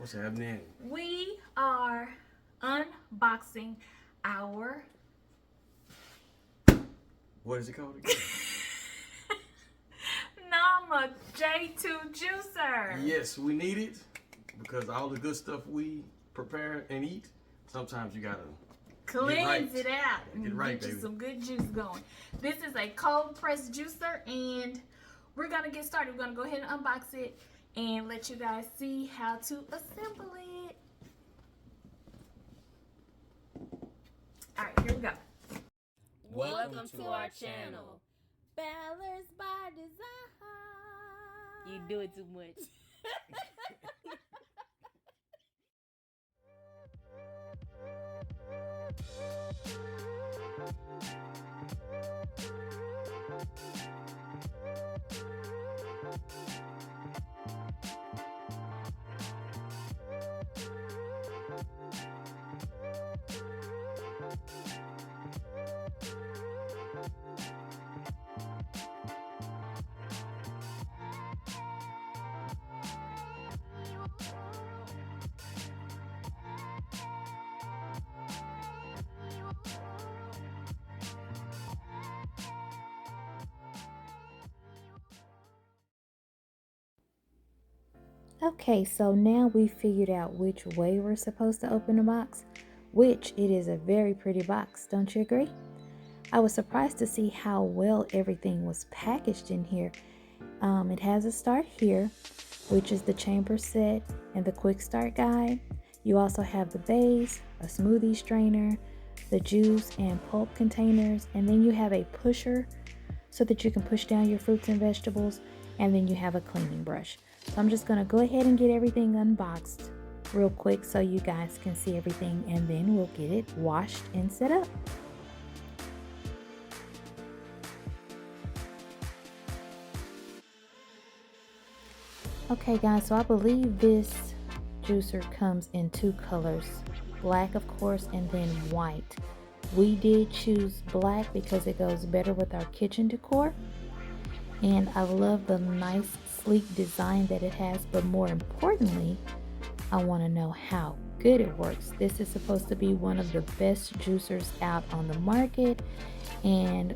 What's happening? We are unboxing our What is it called again? Nama J2 juicer. Yes, we need it because all the good stuff we prepare and eat, sometimes you gotta Cleanse it out Get and right, get you baby. some good juice going. This is a cold press juicer, and we're gonna get started. We're gonna go ahead and unbox it and let you guys see how to assemble it. All right, here we go. Welcome to our channel. Ballers by Design. You do it too much. Okay, so now we figured out which way we're supposed to open the box, which it is a very pretty box, don't you agree? I was surprised to see how well everything was packaged in here. It has a start here, which is the chamber set and the quick start guide. You also have the base, a smoothie strainer, the juice and pulp containers, and then you have a pusher so that you can push down your fruits and vegetables, and then you have a cleaning brush. So I'm just going to go ahead and get everything unboxed real quick so you guys can see everything, and then we'll get it washed and set up. Okay guys, so I believe this juicer comes in two colors, black of course, and then white. We did choose black because it goes better with our kitchen decor, and I love the nice sleek design that it has, but more importantly, I want to know how good it works. This is supposed to be one of the best juicers out on the market, and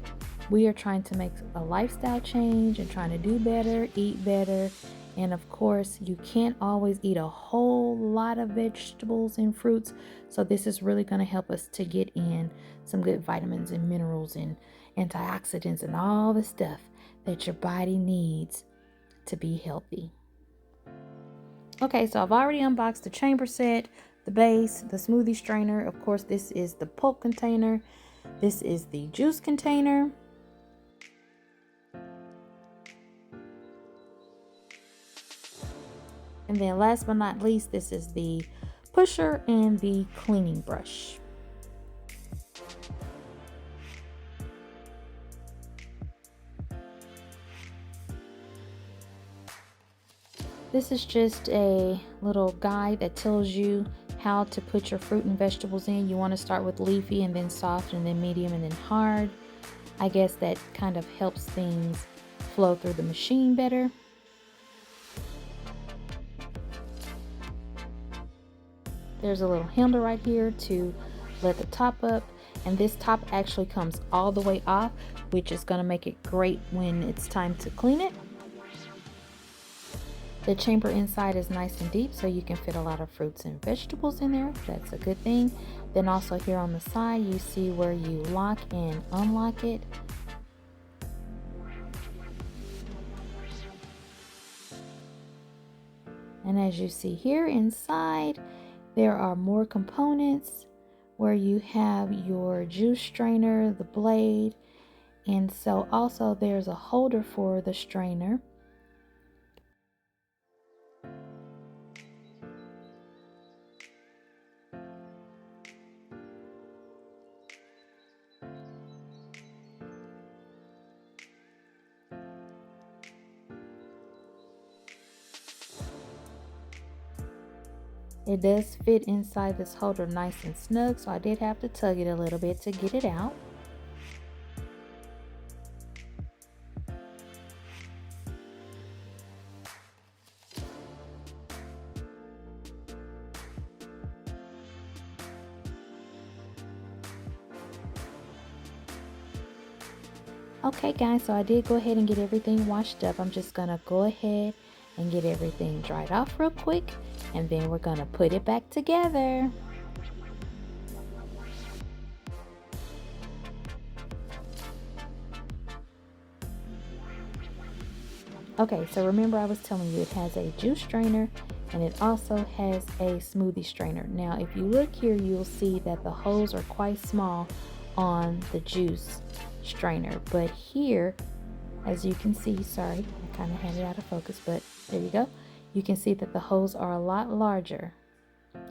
we are trying to make a lifestyle change and trying to do better, eat better, and of course you can't always eat a whole lot of vegetables and fruits, so this is really going to help us to get in some good vitamins and minerals and antioxidants and all the stuff that your body needs to be healthy. Okay, so I've already unboxed the chamber set, the base, the smoothie strainer. Of course, this is the pulp container. This is the juice container. And then last but not least, this is the pusher and the cleaning brush. This is just a little guide that tells you how to put your fruit and vegetables in. You want to start with leafy and then soft and then medium and then hard. I guess that kind of helps things flow through the machine better. There's a little handle right here to let the top up, and this top actually comes all the way off, which is going to make it great when it's time to clean it. The chamber inside is nice and deep, so you can fit a lot of fruits and vegetables in there. That's a good thing. Then also here on the side, you see where you lock and unlock it. And as you see here inside, there are more components where you have your juice strainer, the blade, and so also there's a holder for the strainer. It does fit inside this holder nice and snug, so I did have to tug it a little bit to get it out. Okay guys, so I did go ahead and get everything washed up. I'm just gonna go ahead and get everything dried off real quick, and then we're gonna put it back together. Okay, so remember I was telling you it has a juice strainer and it also has a smoothie strainer. Now if you look here, you'll see that the holes are quite small on the juice strainer, but here, as you can see, sorry, I kind of had it out of focus, but there you go. You can see that the holes are a lot larger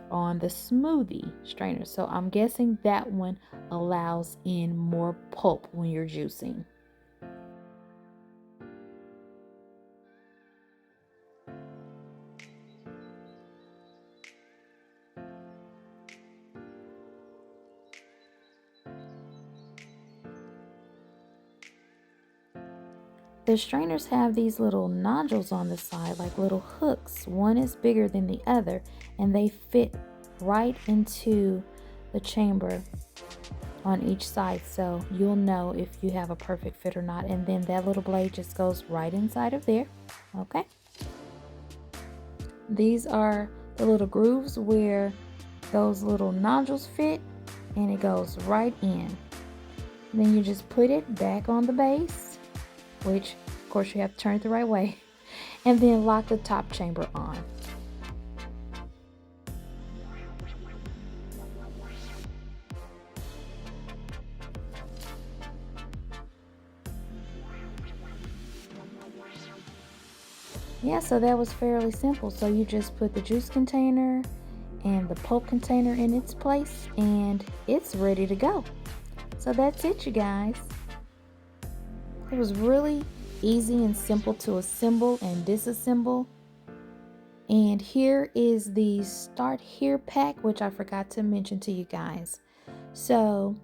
on the smoothie strainer. So I'm guessing that one allows in more pulp when you're juicing. The strainers have these little nodules on the side, like little hooks. One is bigger than the other, and they fit right into the chamber on each side, so you'll know if you have a perfect fit or not. And then that little blade just goes right inside of there. Okay, these are the little grooves where those little nodules fit, and it goes right in. Then you just put it back on the base, which of course you have to turn it the right way, and then lock the top chamber on. Yeah, so that was fairly simple. So you just put the juice container and the pulp container in its place, and it's ready to go. So that's it, you guys. It was really easy and simple to assemble and disassemble. And here is the Start Here pack, which I forgot to mention to you guys. So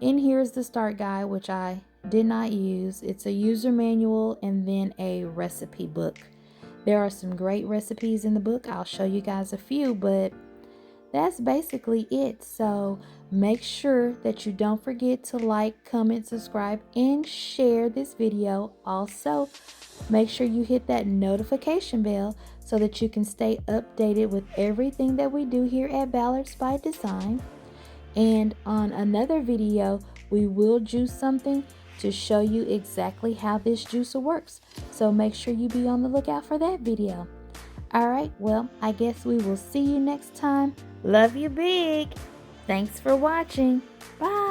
in here is the start guide, which I did not use. It's a user manual and then a recipe book. There are some great recipes in the book. I'll show you guys a few, but that's basically it. So make sure that you don't forget to like, comment, subscribe, and share this video. Also, make sure you hit that notification bell so that you can stay updated with everything that we do here at Ballards by Design. And on another video, we will juice something to show you exactly how this juicer works. So make sure you be on the lookout for that video. Alright, well, I guess we will see you next time. Love you big. Thanks for watching. Bye.